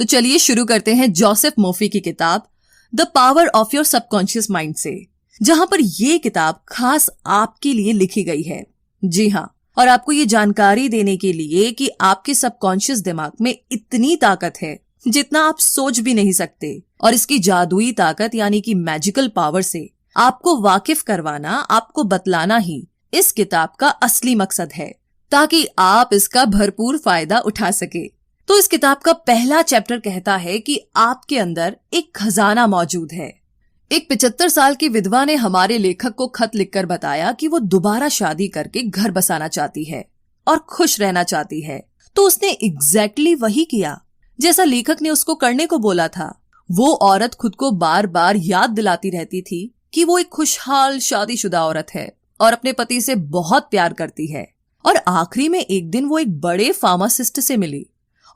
तो चलिए शुरू करते हैं जोसेफ मर्फी की किताब the power of your subconscious mind से, जहां पर ये किताब खास आपके लिए लिखी गई है। जी हाँ, और आपको ये जानकारी देने के लिए कि आपके सबकॉन्शियस दिमाग में इतनी ताकत है जितना आप सोच भी नहीं सकते, और इसकी जादुई ताकत यानी कि मैजिकल पावर से आपको वाकिफ करवाना, आपको बतलाना ही इस किताब का असली मकसद है, ताकि आप इसका भरपूर फायदा उठा सके। तो इस किताब का पहला चैप्टर कहता है कि आपके अंदर एक खजाना मौजूद है। एक 75 साल की विधवा ने हमारे लेखक को खत लिखकर बताया कि वो दोबारा शादी करके घर बसाना चाहती है और खुश रहना चाहती है। तो उसने एग्जैक्टली वही किया जैसा लेखक ने उसको करने को बोला था। वो औरत खुद को बार बार याद दिलाती रहती थी कि वो एक खुशहाल शादीशुदा औरत है और अपने पति से बहुत प्यार करती है। और आखिरी में एक दिन वो एक बड़े फार्मासिस्ट से मिली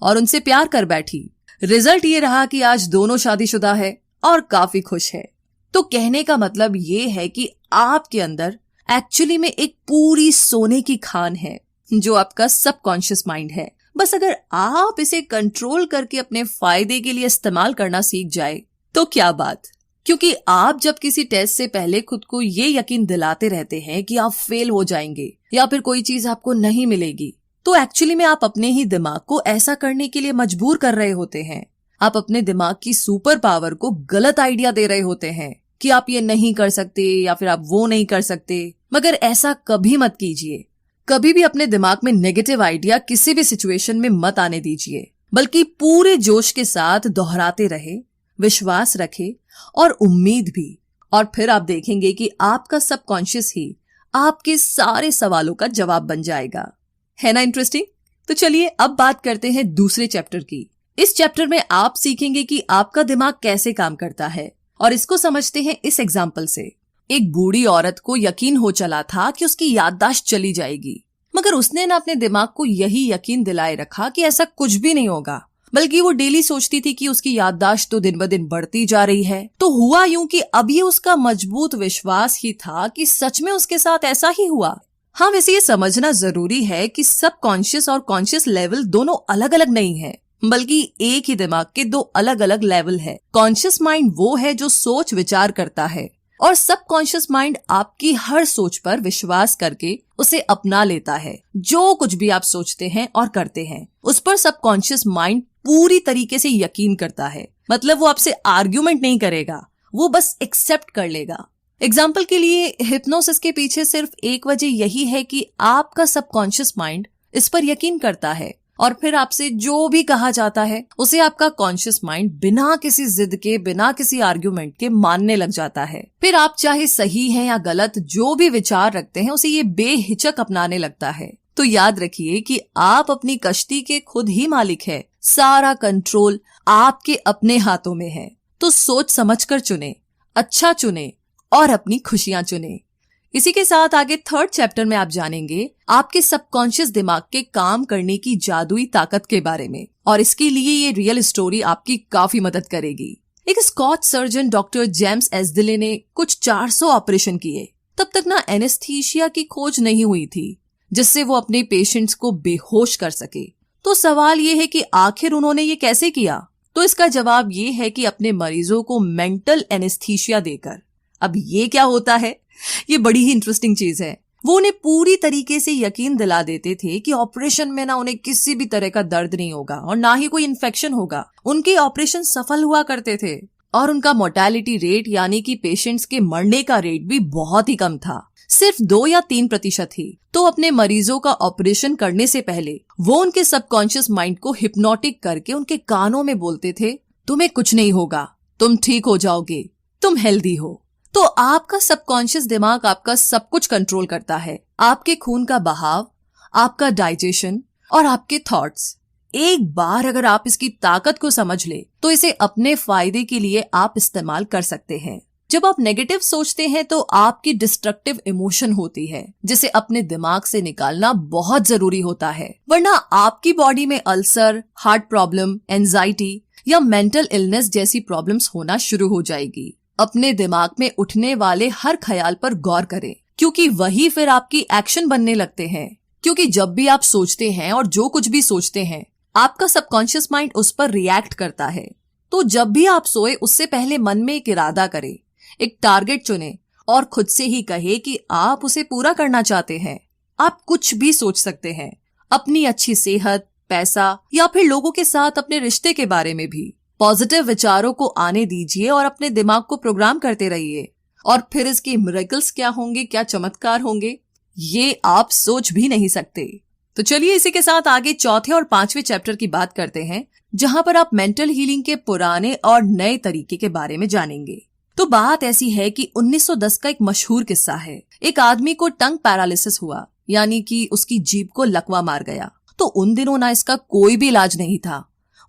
और उनसे प्यार कर बैठी। रिजल्ट ये रहा कि आज दोनों शादीशुदा है और काफी खुश है। तो कहने का मतलब ये है कि आपके अंदर एक्चुअली में एक पूरी सोने की खान है जो आपका सबकॉन्शियस माइंड है। बस अगर आप इसे कंट्रोल करके अपने फायदे के लिए इस्तेमाल करना सीख जाए तो क्या बात। क्योंकि आप जब किसी टेस्ट से पहले खुद को ये यकीन दिलाते रहते हैं कि आप फेल हो जाएंगे या फिर कोई चीज आपको नहीं मिलेगी, तो एक्चुअली में आप अपने ही दिमाग को ऐसा करने के लिए मजबूर कर रहे होते हैं। आप अपने दिमाग की सुपर पावर को गलत आइडिया दे रहे होते हैं कि आप ये नहीं कर सकते या फिर आप वो नहीं कर सकते। मगर ऐसा कभी मत कीजिए। कभी भी अपने दिमाग में नेगेटिव आइडिया किसी भी सिचुएशन में मत आने दीजिए, बल्कि पूरे जोश के साथ दोहराते रहे, विश्वास रखे और उम्मीद भी। और फिर आप देखेंगे कि आपका सबकॉन्शियस ही आपके सारे सवालों का जवाब बन जाएगा। है ना इंटरेस्टिंग? तो चलिए अब बात करते हैं दूसरे चैप्टर की। इस चैप्टर में आप सीखेंगे कि आपका दिमाग कैसे काम करता है, और इसको समझते हैं इस एग्जाम्पल से। एक बूढ़ी औरत को यकीन हो चला था कि उसकी याददाश्त चली जाएगी, मगर उसने ना अपने दिमाग को यही यकीन दिलाए रखा कि ऐसा कुछ भी नहीं होगा, बल्कि वो डेली सोचती थी कि उसकी याददाश्त तो दिन ब दिन बढ़ती जा रही है। तो हुआ यूं कि अब ये उसका मजबूत विश्वास ही था कि सच में उसके साथ ऐसा ही हुआ। हाँ, वैसे ये समझना जरूरी है कि सबकॉन्शियस और कॉन्शियस लेवल दोनों अलग अलग नहीं है, बल्कि एक ही दिमाग के दो अलग अलग लेवल है। कॉन्शियस माइंड वो है जो सोच विचार करता है, और सबकॉन्शियस माइंड आपकी हर सोच पर विश्वास करके उसे अपना लेता है। जो कुछ भी आप सोचते हैं और करते हैं उस पर सबकॉन्शियस माइंड पूरी तरीके से यकीन करता है। मतलब वो आपसे आर्ग्यूमेंट नहीं करेगा, वो बस एक्सेप्ट कर लेगा। एग्जाम्पल के लिए, हिप्नोसिस के पीछे सिर्फ एक वजह यही है कि आपका सबकॉन्शियस माइंड इस पर यकीन करता है, और फिर आपसे जो भी कहा जाता है उसे आपका कॉन्शियस माइंड बिना किसी जिद के, बिना किसी आर्ग्यूमेंट के मानने लग जाता है। फिर आप चाहे सही हैं या गलत जो भी विचार रखते हैं उसे ये बेहिचक अपनाने लगता है। तो याद रखिए कि आप अपनी कश्ती के खुद ही मालिक है। सारा कंट्रोल आपके अपने हाथों में है। तो सोच समझकर चुने, अच्छा चुने और अपनी खुशियां चुने। इसी के साथ आगे थर्ड चैप्टर में आप जानेंगे आपके सबकॉन्शियस दिमाग के काम करने की जादुई ताकत के बारे में, और इसके लिए ये रियल स्टोरी आपकी काफी मदद करेगी। एक स्कॉच सर्जन डॉक्टर जेम्स एस्दिले ने कुछ 400 ऑपरेशन किए। तब तक ना एनेस्थीसिया की खोज नहीं हुई थी जिससे वो अपने पेशेंट्स को बेहोश कर सके। तो सवाल ये है कि आखिर उन्होंने ये कैसे किया? तो इसका जवाब ये है कि अपने मरीजों को मेंटल एनेस्थीसिया देकर। अब ये क्या होता है? ये बड़ी ही इंटरेस्टिंग चीज है। वो उन्हें पूरी तरीके से यकीन दिला देते थे कि ऑपरेशन में ना उन्हें किसी भी तरह का दर्द नहीं होगा और ना ही कोई इन्फेक्शन होगा। उनके ऑपरेशन सफल हुआ करते थे और उनका मोर्टेलिटी रेट यानी कि पेशेंट्स के मरने का रेट भी बहुत ही कम था, सिर्फ 2 या 3% ही। तो अपने मरीजों का ऑपरेशन करने से पहले वो उनके सबकॉन्शियस माइंड को हिप्नोटिक करके उनके कानों में बोलते थे, तुम्हें कुछ नहीं होगा, तुम ठीक हो जाओगे, तुम हेल्दी हो। तो आपका सबकॉन्शियस दिमाग आपका सब कुछ कंट्रोल करता है, आपके खून का बहाव, आपका डाइजेशन और आपके थॉट्स। एक बार अगर आप इसकी ताकत को समझ ले तो इसे अपने फायदे के लिए आप इस्तेमाल कर सकते हैं। जब आप नेगेटिव सोचते हैं तो आपकी डिस्ट्रक्टिव इमोशन होती है जिसे अपने दिमाग से निकालना बहुत जरूरी होता है, वरना आपकी बॉडी में अल्सर, हार्ट प्रॉब्लम, एंजाइटी या मेंटल इलनेस जैसी प्रॉब्लम्स होना शुरू हो जाएगी। अपने दिमाग में उठने वाले हर ख्याल पर गौर करें, क्योंकि वही फिर आपकी एक्शन बनने लगते हैं। क्योंकि जब भी आप सोचते हैं और जो कुछ भी सोचते हैं आपका सबकॉन्शियस माइंड उस पर रिएक्ट करता है। तो जब भी आप सोए उससे पहले मन में एक इरादा करें, एक टारगेट चुने और खुद से ही कहे कि आप उसे पूरा करना चाहते हैं। आप कुछ भी सोच सकते हैं, अपनी अच्छी सेहत, पैसा या फिर लोगों के साथ अपने रिश्ते के बारे में भी। पॉजिटिव विचारों को आने दीजिए और अपने दिमाग को प्रोग्राम करते रहिए, और फिर इसके मिरेकल्स क्या होंगे, क्या चमत्कार होंगे, ये आप सोच भी नहीं सकते। तो चलिए इसी के साथ आगे चौथे और पांचवें चैप्टर की बात करते हैं, जहां पर आप मेंटल हीलिंग के पुराने और नए तरीके के बारे में जानेंगे। तो बात ऐसी है कि 1910 का एक मशहूर किस्सा है। एक आदमी को टंग पैरालिसिस हुआ, यानी कि उसकी जीभ को लकवा मार गया। तो उन दिनों ना इसका कोई भी इलाज नहीं था।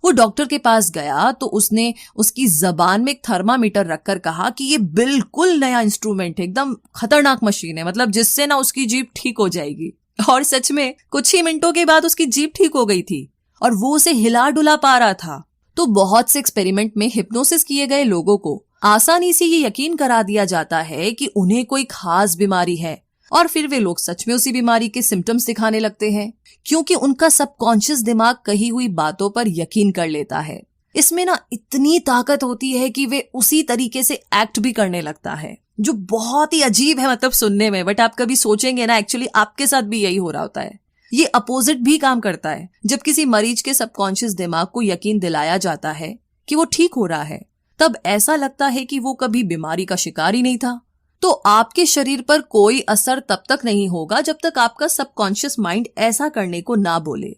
वो डॉक्टर के पास गया तो उसने उसकी जबान में एक थर्मामीटर रखकर कहा कि ये बिल्कुल नया इंस्ट्रूमेंट है, एकदम खतरनाक मशीन है, मतलब जिससे ना उसकी जीभ ठीक हो जाएगी। और सच में कुछ ही मिनटों के बाद उसकी जीभ ठीक हो गई थी और वो उसे हिला डुला पा रहा था। तो बहुत से एक्सपेरिमेंट में हिप्नोसिस किए गए लोगों को आसानी से ये यकीन करा दिया जाता है कि उन्हें कोई खास बीमारी है, और फिर वे लोग सच में उसी बीमारी के सिम्टम्स दिखाने लगते हैं, क्योंकि उनका सबकॉन्शियस दिमाग कही हुई बातों पर यकीन कर लेता है। इसमें ना इतनी ताकत होती है कि वे उसी तरीके से एक्ट भी करने लगता है, जो बहुत ही अजीब है मतलब सुनने में। बट आप कभी सोचेंगे ना, एक्चुअली आपके साथ भी यही हो रहा होता है। ये अपोजिट भी काम करता है। जब किसी मरीज के सबकॉन्शियस दिमाग को यकीन दिलाया जाता है कि वो ठीक हो रहा है, तब ऐसा लगता है कि वो कभी बीमारी का शिकार ही नहीं था। तो आपके शरीर पर कोई असर तब तक नहीं होगा जब तक आपका सबकॉन्शियस माइंड ऐसा करने को ना बोले।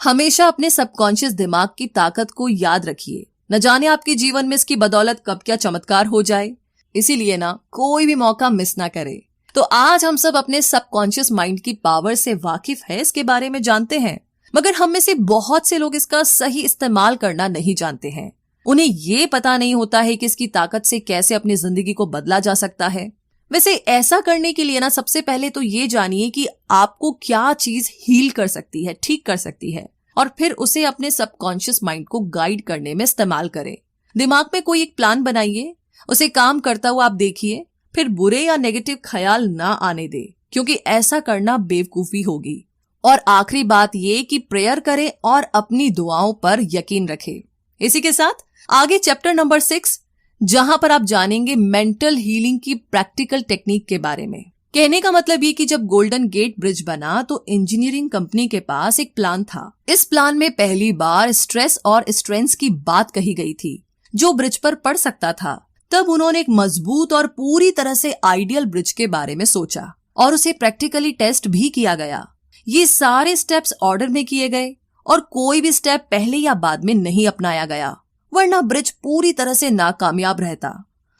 हमेशा अपने सबकॉन्शियस दिमाग की ताकत को याद रखिए, न जाने आपके जीवन में इसकी बदौलत कब क्या चमत्कार हो जाए। इसीलिए ना कोई भी मौका मिस ना करे। तो आज हम सब अपने सबकॉन्शियस माइंड की पावर से वाकिफ है, इसके बारे में जानते हैं, मगर हम में से बहुत से लोग इसका सही इस्तेमाल करना नहीं जानते हैं। उन्हें ये पता नहीं होता है कि इसकी ताकत से कैसे अपनी जिंदगी को बदला जा सकता है। वैसे ऐसा करने के लिए ना सबसे पहले तो ये जानिए कि आपको क्या चीज हील कर सकती है, ठीक कर सकती है, और फिर उसे अपने सबकॉन्शियस माइंड को गाइड करने में इस्तेमाल करें। दिमाग में कोई एक प्लान बनाइए, उसे काम करता हुआ आप देखिए, फिर बुरे या नेगेटिव ख्याल ना आने दे, क्योंकि ऐसा करना बेवकूफी होगी। और आखिरी बात ये कि प्रेयर करें और अपनी दुआओं पर यकीन रखें। इसी के साथ आगे चैप्टर नंबर 6, जहां पर आप जानेंगे मेंटल हीलिंग की प्रैक्टिकल टेक्निक के बारे में। कहने का मतलब ये कि जब गोल्डन गेट ब्रिज बना तो इंजीनियरिंग कंपनी के पास एक प्लान था। इस प्लान में पहली बार स्ट्रेस और स्ट्रेंथ की बात कही गई थी, जो ब्रिज पर पड़ सकता था। तब उन्होंने एक मजबूत और पूरी तरह से आइडियल ब्रिज के बारे में सोचा और उसे प्रैक्टिकली टेस्ट भी किया गया। ये सारे स्टेप्स ऑर्डर में किए गए और कोई भी स्टेप पहले या बाद में नहीं अपनाया गया, वरना ब्रिज पूरी तरह से नाकामयाब रहता।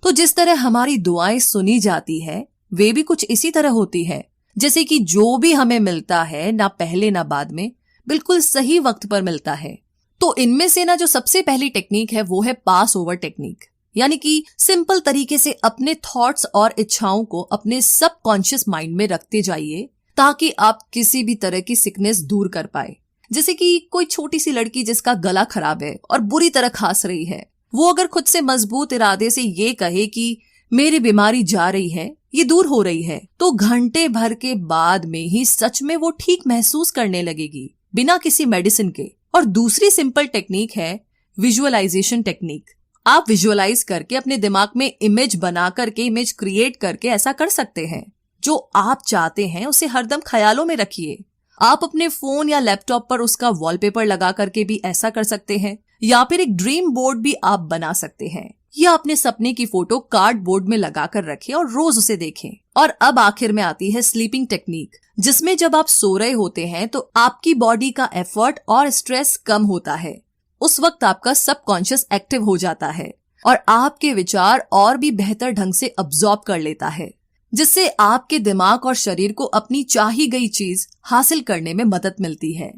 तो जिस तरह हमारी दुआएं सुनी जाती है, वे भी कुछ इसी तरह होती है, जैसे कि जो भी हमें मिलता है ना पहले ना बाद में, बिल्कुल सही वक्त पर मिलता है। तो इनमें से ना जो सबसे पहली टेक्निक है वो है पास ओवर टेक्निक, यानी कि सिंपल तरीके से अपने थॉट्स और इच्छाओं को अपने सबकॉन्शियस माइंड में रखते जाइए, ताकि आप किसी भी तरह की सिकनेस दूर कर पाए। जैसे कि कोई छोटी सी लड़की जिसका गला खराब है और बुरी तरह खांस रही है, वो अगर खुद से मजबूत इरादे से ये कहे कि मेरी बीमारी जा रही है, ये दूर हो रही है, तो घंटे भर के बाद में ही सच में वो ठीक महसूस करने लगेगी, बिना किसी मेडिसिन के। और दूसरी सिंपल टेक्निक है विजुअलाइजेशन टेक्निक। आप विजुअलाइज करके अपने दिमाग में इमेज बना करके, इमेज क्रिएट करके ऐसा कर सकते हैं। जो आप चाहते हैं उसे हरदम ख्यालों में रखिए। आप अपने फोन या लैपटॉप पर उसका वॉलपेपर लगा करके भी ऐसा कर सकते हैं, या फिर एक ड्रीम बोर्ड भी आप बना सकते हैं, या अपने सपने की फोटो कार्डबोर्ड में लगा कर रखें और रोज उसे देखें। और अब आखिर में आती है स्लीपिंग टेक्निक, जिसमें जब आप सो रहे होते हैं तो आपकी बॉडी का एफर्ट और स्ट्रेस कम होता है। उस वक्त आपका सबकॉन्शियस एक्टिव हो जाता है और आपके विचार और भी बेहतर ढंग से अब्सॉर्ब कर लेता है, जिससे आपके दिमाग और शरीर को अपनी चाही गई चीज हासिल करने में मदद मिलती है।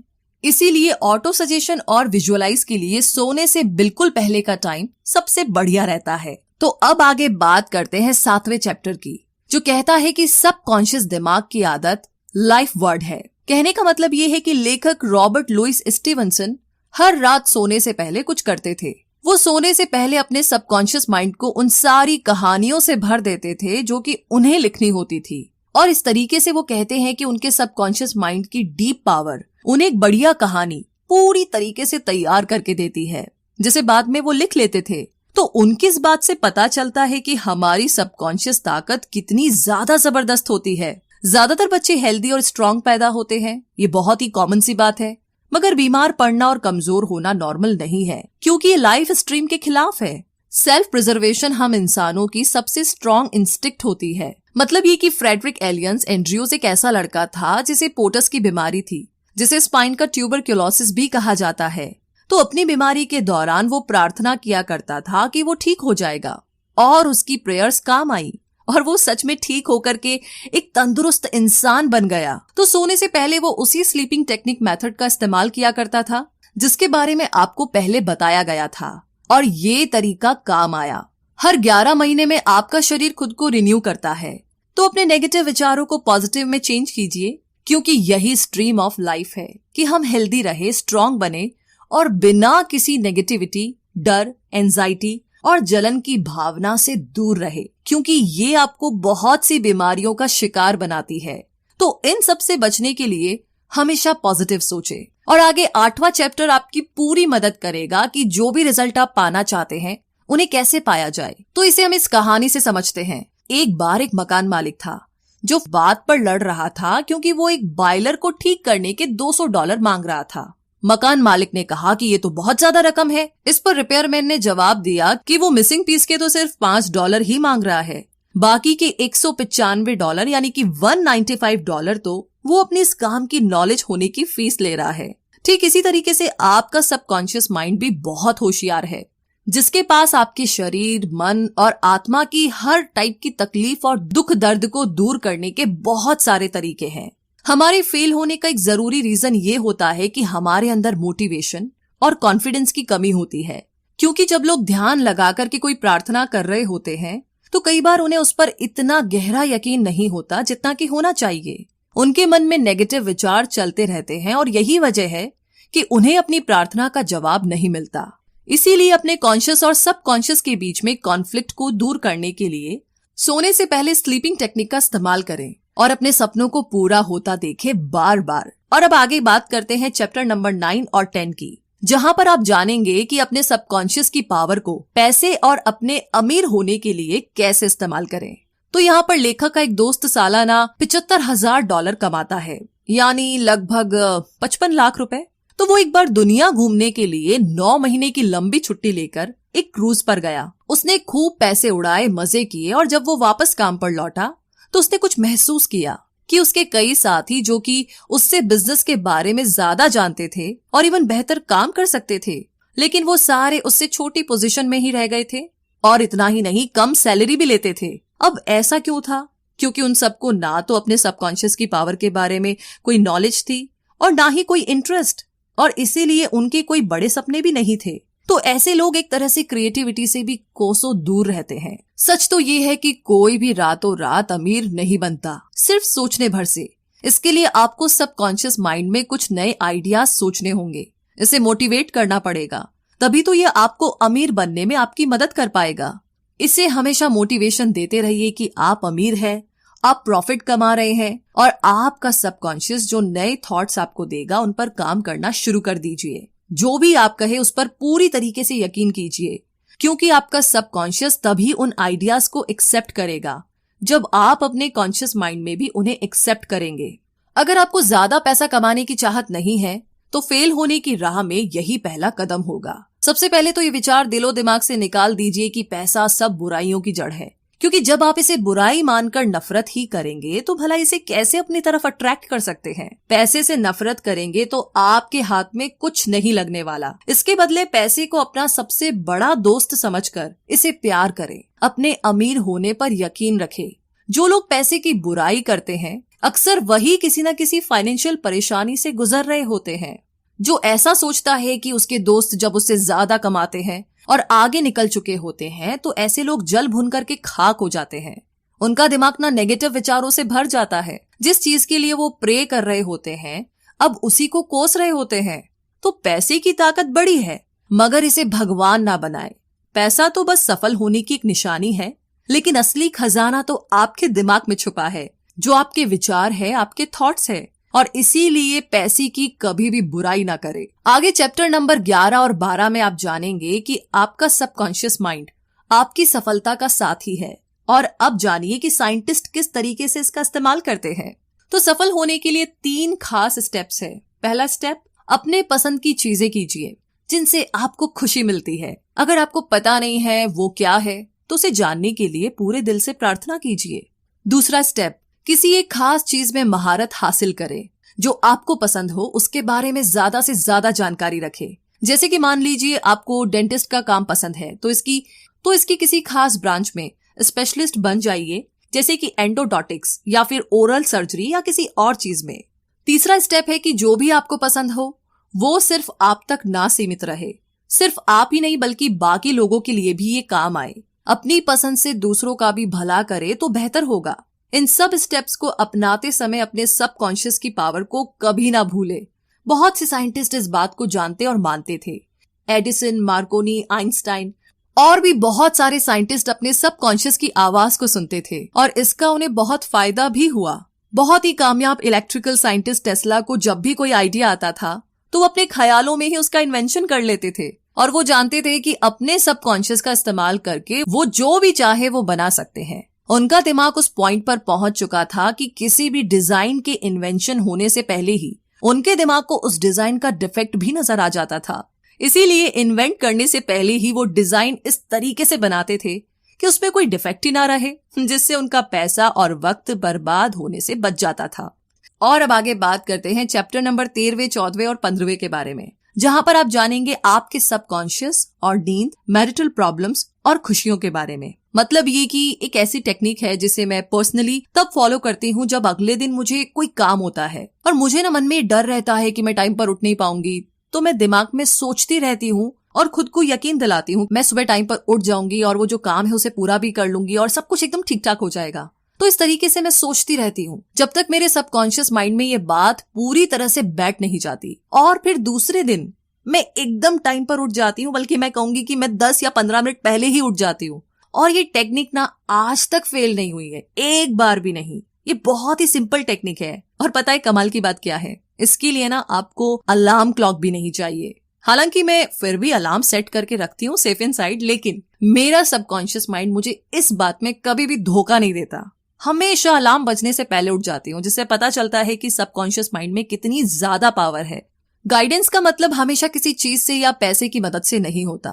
इसीलिए ऑटो सजेशन और विजुअलाइज के लिए सोने से बिल्कुल पहले का टाइम सबसे बढ़िया रहता है। तो अब आगे बात करते हैं 7वें चैप्टर की, जो कहता है कि सबकॉन्शियस दिमाग की आदत लाइफ वर्ड है। कहने का मतलब ये है कि लेखक रॉबर्ट लुइस स्टीवनसन हर रात सोने से पहले कुछ करते थे। वो सोने से पहले अपने सबकॉन्शियस माइंड को उन सारी कहानियों से भर देते थे जो कि उन्हें लिखनी होती थी, और इस तरीके से वो कहते हैं कि उनके सबकॉन्शियस माइंड की डीप पावर उन्हें एक बढ़िया कहानी पूरी तरीके से तैयार करके देती है, जिसे बाद में वो लिख लेते थे। तो उनकी इस बात से पता चलता है कि हमारी सबकॉन्शियस ताकत कितनी ज्यादा जबरदस्त होती है। ज्यादातर बच्चे हेल्दी और स्ट्रांग पैदा होते हैं, ये बहुत ही कॉमन सी बात है। मगर बीमार पड़ना और कमजोर होना नॉर्मल नहीं है, क्योंकि ये लाइफ स्ट्रीम के खिलाफ है। सेल्फ प्रिजर्वेशन हम इंसानों की सबसे स्ट्रांग इंस्टिक्ट होती है। मतलब ये कि फ्रेडरिक एलियंस एंड्रयूज एक ऐसा लड़का था जिसे पोटस की बीमारी थी, जिसे स्पाइन का ट्यूबरक्लोसिस भी कहा जाता है। तो अपनी बीमारी के दौरान वो प्रार्थना किया करता था कि वो ठीक हो जाएगा, और उसकी प्रेयर्स काम आई और वो सच में ठीक होकर के एक तंदुरुस्त इंसान बन गया। तो सोने से पहले वो उसी स्लीपिंग टेक्निक मेथड का इस्तेमाल किया करता था जिसके बारे में आपको पहले बताया गया था, और ये तरीका काम आया। हर 11 महीने में आपका शरीर खुद को रिन्यू करता है। तो अपने नेगेटिव विचारों को पॉजिटिव में चेंज कीजिए, क्योंकि यही स्ट्रीम ऑफ लाइफ है कि हम हेल्दी रहे, स्ट्रांग बने और बिना किसी नेगेटिविटी, डर, एंजाइटी और जलन की भावना से दूर रहे, क्योंकि ये आपको बहुत सी बीमारियों का शिकार बनाती है। तो इन सब से बचने के लिए हमेशा पॉजिटिव सोचे। और आगे 8वां चैप्टर आपकी पूरी मदद करेगा कि जो भी रिजल्ट आप पाना चाहते हैं उन्हें कैसे पाया जाए। तो इसे हम इस कहानी से समझते हैं। एक बार एक मकान मालिक था जो बात पर लड़ रहा था, क्योंकि वो एक बॉयलर को ठीक करने के $200 मांग रहा था। मकान मालिक ने कहा कि ये तो बहुत ज्यादा रकम है। इस पर रिपेयरमैन ने जवाब दिया कि वो मिसिंग पीस के तो सिर्फ $5 ही मांग रहा है, बाकी के $195 यानी कि $195 तो वो अपने इस काम की नॉलेज होने की फीस ले रहा है। ठीक इसी तरीके से आपका सबकॉन्शियस माइंड भी बहुत होशियार है, जिसके पास आपके शरीर, मन और आत्मा की हर टाइप की तकलीफ और दुख दर्द को दूर करने के बहुत सारे तरीके हैं। हमारे फेल होने का एक जरूरी रीजन ये होता है कि हमारे अंदर मोटिवेशन और कॉन्फिडेंस की कमी होती है। क्योंकि जब लोग ध्यान लगा करके कोई प्रार्थना कर रहे होते हैं तो कई बार उन्हें उस पर इतना गहरा यकीन नहीं होता जितना कि होना चाहिए। उनके मन में नेगेटिव विचार चलते रहते हैं और यही वजह है कि उन्हें अपनी प्रार्थना का जवाब नहीं मिलता। इसीलिए अपने कॉन्शियस और सबकॉन्शियस के बीच में कॉन्फ्लिक्ट को दूर करने के लिए सोने से पहले स्लीपिंग टेक्निक का इस्तेमाल करें और अपने सपनों को पूरा होता देखें बार बार। और अब आगे बात करते हैं चैप्टर नंबर 9 और 10 की, जहां पर आप जानेंगे कि अपने सबकॉन्शियस की पावर को पैसे और अपने अमीर होने के लिए कैसे इस्तेमाल करें। तो यहाँ पर लेखक का एक दोस्त सालाना $75,000 कमाता है, यानी लगभग 55 लाख रुपए। तो वो एक बार दुनिया घूमने के लिए 9 महीने की लंबी छुट्टी लेकर एक क्रूज पर गया। उसने खूब पैसे उड़ाए, मजे किए, और जब वो वापस काम पर लौटा तो उसने कुछ महसूस किया कि उसके कई साथी जो कि उससे बिजनेस के बारे में ज्यादा जानते थे और इवन बेहतर काम कर सकते थे, लेकिन वो सारे उससे छोटी पोजीशन में ही रह गए थे, और इतना ही नहीं, कम सैलरी भी लेते थे। अब ऐसा क्यों था? क्योंकि उन सबको ना तो अपने सबकॉन्शियस की पावर के बारे में कोई नॉलेज थी और ना ही कोई इंटरेस्ट, और इसीलिए उनके कोई बड़े सपने भी नहीं थे। तो ऐसे लोग एक तरह से क्रिएटिविटी से भी कोसों दूर रहते हैं। सच तो ये है कि कोई भी रातों रात अमीर नहीं बनता, सिर्फ सोचने भर से। इसके लिए आपको सबकॉन्शियस माइंड में कुछ नए आइडियाज सोचने होंगे, इसे मोटिवेट करना पड़ेगा, तभी तो ये आपको अमीर बनने में आपकी मदद कर पाएगा। इसे हमेशा मोटिवेशन देते रहिए कि आप अमीर हैं, आप प्रॉफिट कमा रहे हैं, और आपका सबकॉन्शियस जो नए थॉट्स आपको देगा उन पर काम करना शुरू कर दीजिए। जो भी आप कहे उस पर पूरी तरीके से यकीन कीजिए, क्योंकि आपका सबकॉन्शियस तभी उन आइडियाज को एक्सेप्ट करेगा जब आप अपने कॉन्शियस माइंड में भी उन्हें एक्सेप्ट करेंगे। अगर आपको ज्यादा पैसा कमाने की चाहत नहीं है तो फेल होने की राह में यही पहला कदम होगा। सबसे पहले तो ये विचार दिलो दिमाग से निकाल दीजिए कि पैसा सब बुराइयों की जड़ है, क्योंकि जब आप इसे बुराई मानकर नफरत ही करेंगे तो भला इसे कैसे अपनी तरफ अट्रैक्ट कर सकते हैं। पैसे से नफरत करेंगे तो आपके हाथ में कुछ नहीं लगने वाला। इसके बदले पैसे को अपना सबसे बड़ा दोस्त समझकर इसे प्यार करें। अपने अमीर होने पर यकीन रखें। जो लोग पैसे की बुराई करते हैं अक्सर वही किसी न किसी फाइनेंशियल परेशानी से गुजर रहे होते हैं। जो ऐसा सोचता है कि उसके दोस्त जब उससे ज्यादा कमाते हैं और आगे निकल चुके होते हैं तो ऐसे लोग जल भुन करके खाक हो जाते हैं। उनका दिमाग ना नेगेटिव विचारों से भर जाता है। जिस चीज के लिए वो प्रे कर रहे होते हैं अब उसी को कोस रहे होते हैं। तो पैसे की ताकत बड़ी है, मगर इसे भगवान ना बनाए। पैसा तो बस सफल होने की एक निशानी है, लेकिन असली खजाना तो आपके दिमाग में छुपा है, जो आपके विचार है, आपके थॉट्स है। और इसीलिए पैसे की कभी भी बुराई ना करे। आगे चैप्टर नंबर 11 और 12 में आप जानेंगे कि आपका सबकॉन्शियस माइंड आपकी सफलता का साथी है। और अब जानिए कि साइंटिस्ट किस तरीके से इसका इस्तेमाल करते हैं। तो सफल होने के लिए 3 खास स्टेप्स है। पहला स्टेप, अपने पसंद की चीजें कीजिए जिनसे आपको खुशी मिलती है। अगर आपको पता नहीं है वो क्या है तो उसे जानने के लिए पूरे दिल से प्रार्थना कीजिए। दूसरा स्टेप, किसी एक खास चीज में महारत हासिल करें। जो आपको पसंद हो उसके बारे में ज्यादा से ज्यादा जानकारी रखें। जैसे कि मान लीजिए आपको डेंटिस्ट का काम पसंद है तो इसकी किसी खास ब्रांच में स्पेशलिस्ट बन जाइए, जैसे कि एंडोडोंटिक्स या फिर ओरल सर्जरी या किसी और चीज में। तीसरा स्टेप है कि जो भी आपको पसंद हो वो सिर्फ आप तक ना सीमित रहे। सिर्फ आप ही नहीं बल्कि बाकी लोगों के लिए भी ये काम आए। अपनी पसंद से दूसरों का भी भला करे तो बेहतर होगा। इन सब स्टेप्स को अपनाते समय अपने सबकॉन्शियस की पावर को कभी ना भूले। बहुत से साइंटिस्ट इस बात को जानते और मानते थे। एडिसन, मार्कोनी, आइंस्टाइन और भी बहुत सारे साइंटिस्ट अपने सबकॉन्शियस की आवाज को सुनते थे और इसका उन्हें बहुत फायदा भी हुआ। बहुत ही कामयाब इलेक्ट्रिकल साइंटिस्ट टेस्ला को जब भी कोई आइडिया आता था तो वो अपने ख्यालों में ही उसका इन्वेंशन कर लेते थे और वो जानते थे कि अपने सबकॉन्शियस का इस्तेमाल करके वो जो भी चाहे वो बना सकते हैं। उनका दिमाग उस पॉइंट पर पहुंच चुका था कि किसी भी डिजाइन के इन्वेंशन होने से पहले ही उनके दिमाग को उस डिजाइन का डिफेक्ट भी नजर आ जाता था। इसीलिए इन्वेंट करने से पहले ही वो डिजाइन इस तरीके से बनाते थे कि उसमें कोई डिफेक्ट ही ना रहे, जिससे उनका पैसा और वक्त बर्बाद होने से बच जाता था। और अब आगे बात करते हैं चैप्टर नंबर 13वें, 14वें और 15वें के बारे में, जहां पर आप जानेंगे आपके सबकॉन्शियस और नींद, मैरिटल प्रॉब्लम्स और खुशियों के बारे में। मतलब ये कि एक ऐसी टेक्निक है जिसे मैं पर्सनली तब फॉलो करती हूँ जब अगले दिन मुझे कोई काम होता है और मुझे ना मन में डर रहता है कि मैं टाइम पर उठ नहीं पाऊंगी। तो मैं दिमाग में सोचती रहती हूँ और खुद को यकीन दिलाती हूँ मैं सुबह टाइम पर उठ जाऊंगी और वो जो काम है उसे पूरा भी कर लूंगी और सब कुछ एकदम ठीक ठाक हो जाएगा। तो इस तरीके से मैं सोचती रहती हूँ जब तक मेरे सबकॉन्शियस माइंड में ये बात पूरी तरह से बैठ नहीं जाती। और फिर दूसरे दिन मैं एकदम टाइम पर उठ जाती हूँ, बल्कि मैं कहूंगी कि मैं 10 या 15 मिनट पहले ही उठ जाती हूँ। और ये टेक्निक ना आज तक फेल नहीं हुई है, एक बार भी नहीं। ये बहुत ही सिंपल टेक्निक है। और पता है कमाल की बात क्या है, इसके लिए ना आपको अलार्म क्लॉक भी नहीं चाहिए। हालांकि मैं फिर भी अलार्म सेट करके रखती हूँ सेफ इन साइड, लेकिन मेरा सबकॉन्शियस माइंड मुझे इस बात में कभी भी धोखा नहीं देता। हमेशा अलार्म बजने से पहले उठ जाती हूँ, जिससे पता चलता है कि सबकॉन्शियस माइंड में कितनी ज्यादा पावर है। गाइडेंस का मतलब हमेशा किसी चीज से या पैसे की मदद से नहीं होता।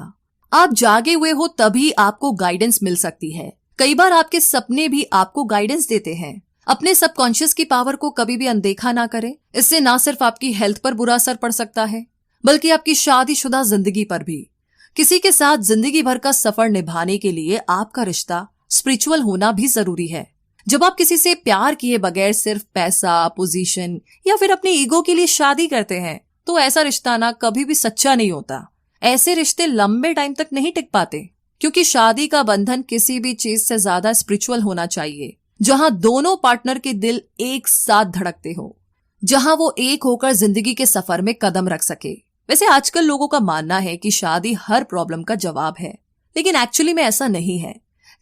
आप जागे हुए हो तभी आपको गाइडेंस मिल सकती है। कई बार आपके सपने भी आपको गाइडेंस देते हैं। अपने सबकॉन्शियस की पावर को कभी भी अनदेखा ना करें। इससे ना सिर्फ आपकी हेल्थ पर बुरा असर पड़ सकता है बल्कि आपकी शादीशुदा जिंदगी पर भी। किसी के साथ जिंदगी भर का सफर निभाने के लिए आपका रिश्ता स्पिरिचुअल होना भी जरूरी है। जब आप किसी से प्यार किए बगैर सिर्फ पैसा, पोजीशन या फिर अपने ईगो के लिए शादी करते हैं तो ऐसा रिश्ता ना कभी भी सच्चा नहीं होता। ऐसे रिश्ते लंबे टाइम तक नहीं टिक पाते, क्योंकि शादी का बंधन किसी भी चीज से ज्यादा स्पिरिचुअल होना चाहिए, जहां दोनों पार्टनर के दिल एक साथ धड़कते हो, जहां वो एक होकर जिंदगी के सफर में कदम रख सके। वैसे आजकल लोगों का मानना है कि शादी हर प्रॉब्लम का जवाब है, लेकिन एक्चुअली में ऐसा नहीं है।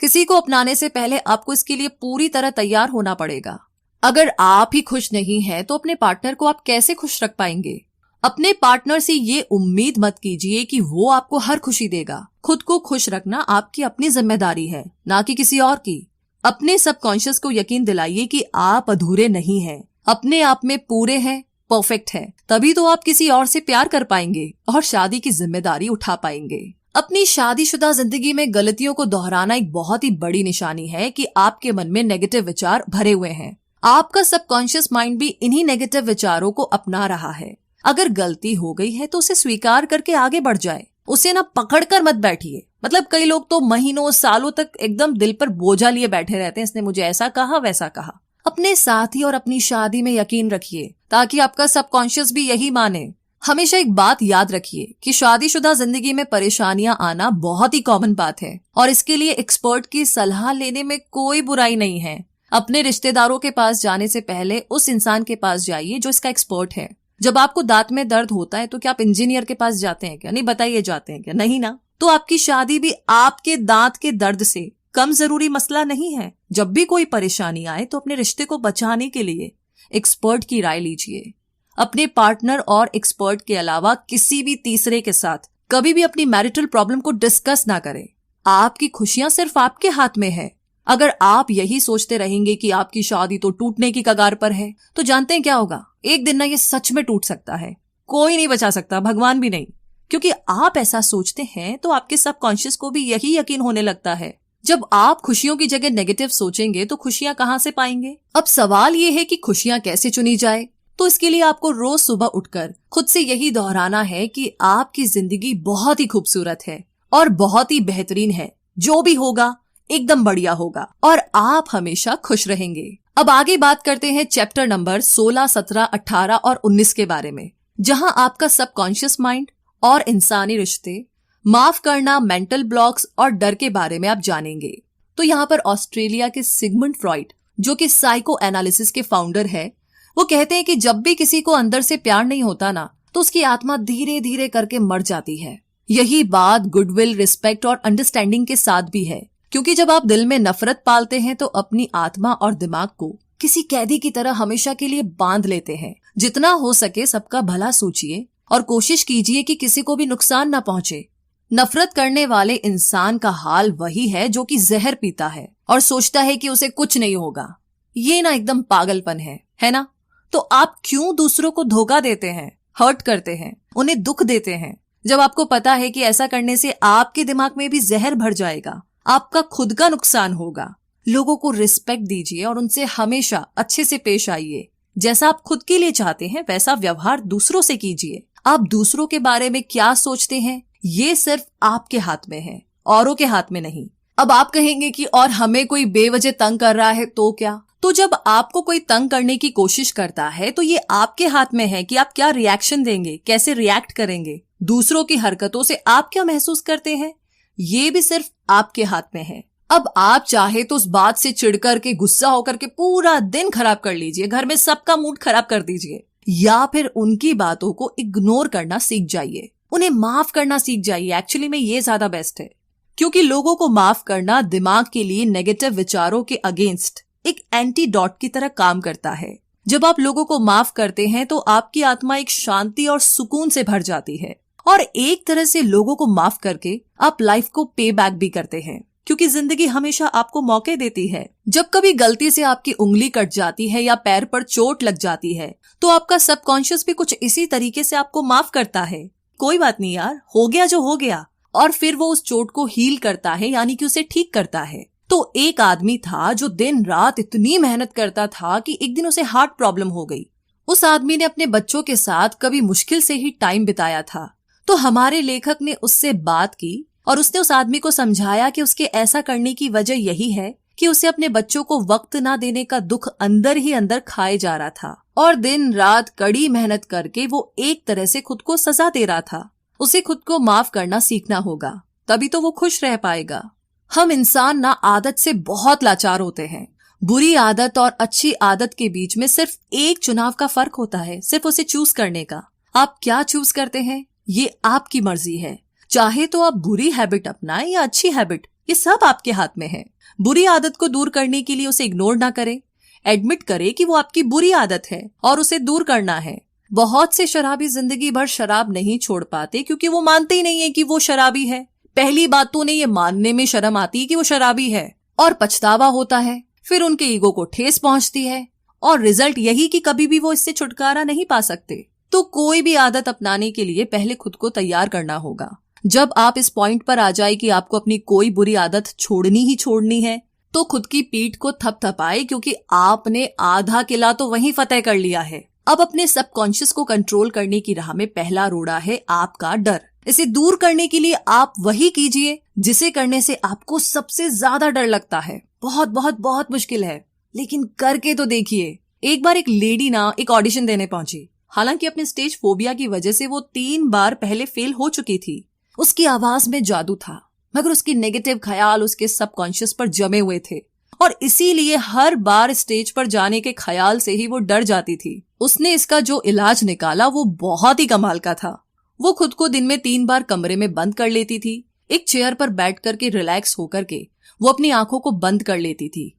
किसी को अपनाने से पहले आपको इसके लिए पूरी तरह तैयार होना पड़ेगा। अगर आप ही खुश नहीं हैं तो अपने पार्टनर को आप कैसे खुश रख पाएंगे? अपने पार्टनर से ये उम्मीद मत कीजिए कि वो आपको हर खुशी देगा। खुद को खुश रखना आपकी अपनी जिम्मेदारी है, ना कि किसी और की। अपने सबकॉन्शियस को यकीन दिलाइए कि आप अधूरे नहीं हैं, अपने आप में पूरे हैं, परफेक्ट है। तभी तो आप किसी और से प्यार कर पाएंगे और शादी की जिम्मेदारी उठा पाएंगे। अपनी शादीशुदा जिंदगी में गलतियों को दोहराना एक बहुत ही बड़ी निशानी है कि आपके मन में नेगेटिव विचार भरे हुए हैं। आपका सबकॉन्शियस माइंड भी इन्हीं नेगेटिव विचारों को अपना रहा है। अगर गलती हो गई है तो उसे स्वीकार करके आगे बढ़ जाए, उसे ना पकड़ कर मत बैठिए। मतलब कई लोग तो महीनों सालों तक एकदम दिल पर बोझा लिए बैठे रहते हैं, इसने मुझे ऐसा कहा वैसा कहा। अपने साथी और अपनी शादी में यकीन रखिए ताकि आपका सबकॉन्शियस भी यही माने। हमेशा एक बात याद रखिए कि शादीशुदा जिंदगी में परेशानियां आना बहुत ही कॉमन बात है और इसके लिए एक्सपर्ट की सलाह लेने में कोई बुराई नहीं है। अपने रिश्तेदारों के पास जाने से पहले उस इंसान के पास जाइए जो इसका एक्सपर्ट है। जब आपको दांत में दर्द होता है तो क्या आप इंजीनियर के पास जाते हैं क्या? नहीं, बताइए जाते हैं क्या? नहीं ना। तो आपकी शादी भी आपके दांत के दर्द से कम जरूरी मसला नहीं है। जब भी कोई परेशानी आए तो अपने रिश्ते को बचाने के लिए एक्सपर्ट की राय लीजिए। अपने पार्टनर और एक्सपर्ट के अलावा किसी भी तीसरे के साथ कभी भी अपनी मैरिटल प्रॉब्लम को डिस्कस ना करें। आपकी खुशियां सिर्फ आपके हाथ में है। अगर आप यही सोचते रहेंगे कि आपकी शादी तो टूटने की कगार पर है, तो जानते हैं क्या होगा? एक दिन ना ये सच में टूट सकता है। कोई नहीं बचा सकता, भगवान भी नहीं। क्योंकि आप ऐसा सोचते हैं तो आपके सबकॉन्शियस को भी यही यकीन होने लगता है। जब आप खुशियों की जगह नेगेटिव सोचेंगे तो खुशियां कहां से पाएंगे? अब सवाल ये है कि खुशियां कैसे चुनी जाए। तो इसके लिए आपको रोज सुबह उठकर खुद से यही दोहराना है कि आपकी जिंदगी बहुत ही खूबसूरत है और बहुत ही बेहतरीन है। जो भी होगा एकदम बढ़िया होगा और आप हमेशा खुश रहेंगे। अब आगे बात करते हैं चैप्टर नंबर 16, 17, 18 और 19 के बारे में, जहां आपका सबकॉन्शियस माइंड और इंसानी रिश्ते, माफ करना, मेंटल ब्लॉक्स और डर के बारे में आप जानेंगे। तो यहाँ पर ऑस्ट्रेलिया के सिगमंड फ्रॉइड, जो कि साइको एनालिसिस के फाउंडर है, वो कहते हैं कि जब भी किसी को अंदर से प्यार नहीं होता ना, तो उसकी आत्मा धीरे धीरे करके मर जाती है। यही बात गुडविल, रिस्पेक्ट और अंडरस्टैंडिंग के साथ भी है। क्योंकि जब आप दिल में नफरत पालते हैं तो अपनी आत्मा और दिमाग को किसी कैदी की तरह हमेशा के लिए बांध लेते हैं। जितना हो सके सबका भला सोचिए और कोशिश कीजिए कि किसी को भी नुकसान न पहुंचे। नफरत करने वाले इंसान का हाल वही है जो कि जहर पीता है और सोचता है कि उसे कुछ नहीं होगा। ये ना एकदम पागलपन है ना? तो आप क्यों दूसरों को धोखा देते हैं, हर्ट करते हैं, उन्हें दुख देते हैं, जब आपको पता है कि ऐसा करने से आपके दिमाग में भी जहर भर जाएगा, आपका खुद का नुकसान होगा। लोगों को रिस्पेक्ट दीजिए और उनसे हमेशा अच्छे से पेश आइए। जैसा आप खुद के लिए चाहते हैं वैसा व्यवहार दूसरों से कीजिए। आप दूसरों के बारे में क्या सोचते हैं ये सिर्फ आपके हाथ में है, औरों के हाथ में नहीं। अब आप कहेंगे कि और हमें कोई बेवजह तंग कर रहा है तो क्या? तो जब आपको कोई तंग करने की कोशिश करता है तो ये आपके हाथ में है कि आप क्या रिएक्शन देंगे, कैसे रिएक्ट करेंगे। दूसरों की हरकतों से आप क्या महसूस करते हैं ये भी सिर्फ आपके हाथ में है। अब आप चाहे तो उस बात से चिढ़कर के, गुस्सा होकर के पूरा दिन खराब कर लीजिए, घर में सबका मूड खराब कर दीजिए, या फिर उनकी बातों को इग्नोर करना सीख जाइए, उन्हें माफ करना सीख जाइए। एक्चुअली में ये ज्यादा बेस्ट है, क्योंकि लोगों को माफ करना दिमाग के लिए नेगेटिव विचारों के अगेंस्ट एक एंटीडोट की तरह काम करता है। जब आप लोगों को माफ करते हैं तो आपकी आत्मा एक शांति और सुकून से भर जाती है और एक तरह से लोगों को माफ करके आप लाइफ को पे बैक भी करते हैं, क्योंकि जिंदगी हमेशा आपको मौके देती है। जब कभी गलती से आपकी उंगली कट जाती है या पैर पर चोट लग जाती है तो आपका सबकॉन्शियस भी कुछ इसी तरीके से आपको माफ करता है। कोई बात नहीं यार, हो गया जो हो गया, और फिर वो उस चोट को हील करता है, यानी कि उसे ठीक करता है। तो एक आदमी था जो दिन रात इतनी मेहनत करता था कि एक दिन उसे हार्ट प्रॉब्लम हो गई। उस आदमी ने अपने बच्चों के साथ कभी मुश्किल से ही टाइम बिताया था। तो हमारे लेखक ने उससे बात की और उसने उस आदमी को समझाया कि उसके ऐसा करने की वजह यही है कि उसे अपने बच्चों को वक्त ना देने का दुख अंदर ही अंदर खाए जा रहा था और दिन रात कड़ी मेहनत करके वो एक तरह से खुद को सजा दे रहा था। उसे खुद को माफ करना सीखना होगा, तभी तो वो खुश रह पाएगा। हम इंसान ना आदत से बहुत लाचार होते हैं। बुरी आदत और अच्छी आदत के बीच में सिर्फ एक चुनाव का फर्क होता है, सिर्फ उसे चूज करने का। आप क्या चूज करते हैं ये आपकी मर्जी है। चाहे तो आप बुरी हैबिट अपनाएं या अच्छी हैबिट, ये सब आपके हाथ में है। बुरी आदत को दूर करने के लिए उसे इग्नोर ना करें, एडमिट करें कि वो आपकी बुरी आदत है और उसे दूर करना है। बहुत से शराबी जिंदगी भर शराब नहीं छोड़ पाते क्योंकि वो मानते ही नहीं है कि वो शराबी है। पहली बात तो उन्हें ये मानने में शर्म आती है कि वो शराबी है और पछतावा होता है, फिर उनके ईगो को ठेस पहुंचती है और रिजल्ट यही कि कभी भी वो इससे छुटकारा नहीं पा सकते। तो कोई भी आदत अपनाने के लिए पहले खुद को तैयार करना होगा। जब आप इस पॉइंट पर आ जाए कि आपको अपनी कोई बुरी आदत छोड़नी ही छोड़नी है तो खुद की पीठ को थपथपाए, क्योंकि आपने आधा किला तो वहीं फतेह कर लिया है। अब अपने सबकॉन्शियस को कंट्रोल करने की राह में पहला रोड़ा है आपका डर। इसे दूर करने के लिए आप वही कीजिए जिसे करने से आपको सबसे ज्यादा डर लगता है। बहुत बहुत बहुत मुश्किल है, लेकिन करके तो देखिए। एक बार एक लेडी ना एक ऑडिशन देने पहुंची। हालांकि अपने स्टेज फोबिया की वजह से वो 3 बार पहले फेल हो चुकी थी। उसकी आवाज में जादू था, मगर उसकी नेगेटिव ख्याल उसके सबकॉन्शियस पर जमे हुए थे और इसीलिए हर बार स्टेज पर जाने के ख्याल से ही वो डर जाती थी। उसने इसका जो इलाज निकाला वो बहुत ही कमाल का था। वो खुद को दिन में 3 बार कमरे में बंद कर लेती थी। एक चेयर पर बैठ करके रिलैक्स होकर के वो अपनी आंखों को बंद कर लेती थी।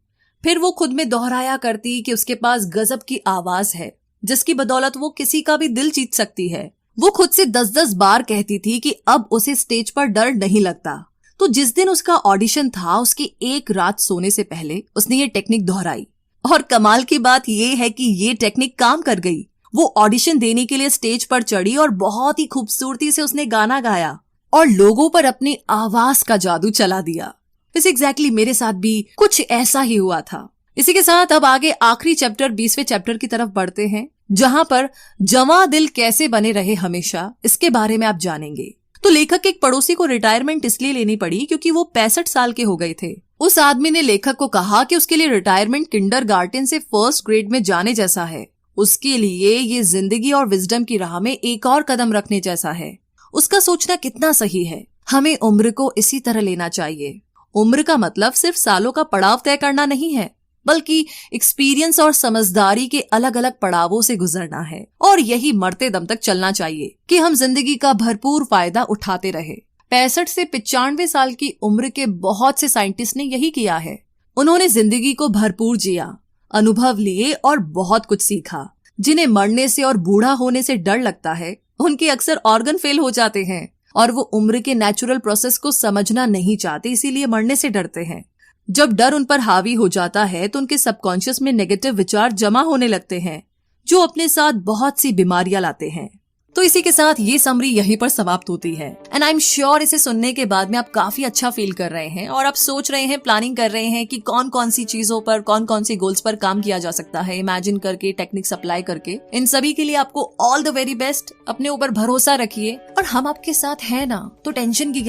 फिर वो खुद में दोहराया करती कि उसके पास गजब की आवाज है जिसकी बदौलत वो किसी का भी दिल जीत सकती है। वो खुद से 10-10 बार कहती थी कि अब उसे स्टेज पर डर नहीं लगता। तो जिस दिन उसका ऑडिशन था उसकी एक रात सोने से पहले उसने ये टेक्निक दोहराई और कमाल की बात ये है कि ये टेक्निक काम कर गई। वो ऑडिशन देने के लिए स्टेज पर चढ़ी और बहुत ही खूबसूरती से उसने गाना गाया और लोगों पर अपनी आवाज का जादू चला दिया। इस एग्जैक्टली मेरे साथ भी कुछ ऐसा ही हुआ था। इसी के साथ अब आगे आखिरी चैप्टर 20वें चैप्टर की तरफ बढ़ते हैं, जहां पर जवां दिल कैसे बने रहे हमेशा, इसके बारे में आप जानेंगे। तो लेखक के एक पड़ोसी को रिटायरमेंट इसलिए लेनी पड़ी क्योंकि वो 65 साल के हो गए थे। उस आदमी ने लेखक को कहा कि उसके लिए रिटायरमेंट किंडरगार्टन से फर्स्ट ग्रेड में जाने जैसा है। उसके लिए ये जिंदगी और विजडम की राह में एक और कदम रखने जैसा है। उसका सोचना कितना सही है। हमें उम्र को इसी तरह लेना चाहिए। उम्र का मतलब सिर्फ सालों का पड़ाव तय करना नहीं है, बल्कि एक्सपीरियंस और समझदारी के अलग अलग पड़ावों से गुजरना है। और यही मरते दम तक चलना चाहिए कि हम जिंदगी का भरपूर फायदा उठाते रहे। 65 से 95 साल की उम्र के बहुत से साइंटिस्ट ने यही किया है। उन्होंने जिंदगी को भरपूर जिया, अनुभव लिए और बहुत कुछ सीखा। जिन्हें मरने से और बूढ़ा होने से डर लगता है, उनके अक्सर ऑर्गन फेल हो जाते हैं और वो उम्र के नेचुरल प्रोसेस को समझना नहीं चाहते, इसीलिए मरने से डरते हैं। जब डर उन पर हावी हो जाता है तो उनके सबकॉन्शियस में नेगेटिव विचार जमा होने लगते हैं जो अपने साथ बहुत सी बीमारियां लाते हैं। तो इसी के साथ ये समरी यहीं पर समाप्त होती है। एंड आई एम श्योर इसे सुनने के बाद में आप काफी अच्छा फील कर रहे हैं और आप सोच रहे हैं, प्लानिंग कर रहे हैं कि कौन कौन सी चीजों पर, कौन कौन सी गोल्स पर काम किया जा सकता है, इमेजिन करके, टेक्निक्स अप्लाई करके। इन सभी के लिए आपको ऑल द वेरी बेस्ट। अपने ऊपर भरोसा रखिए और हम आपके साथ हैं ना, तो टेंशन की क्या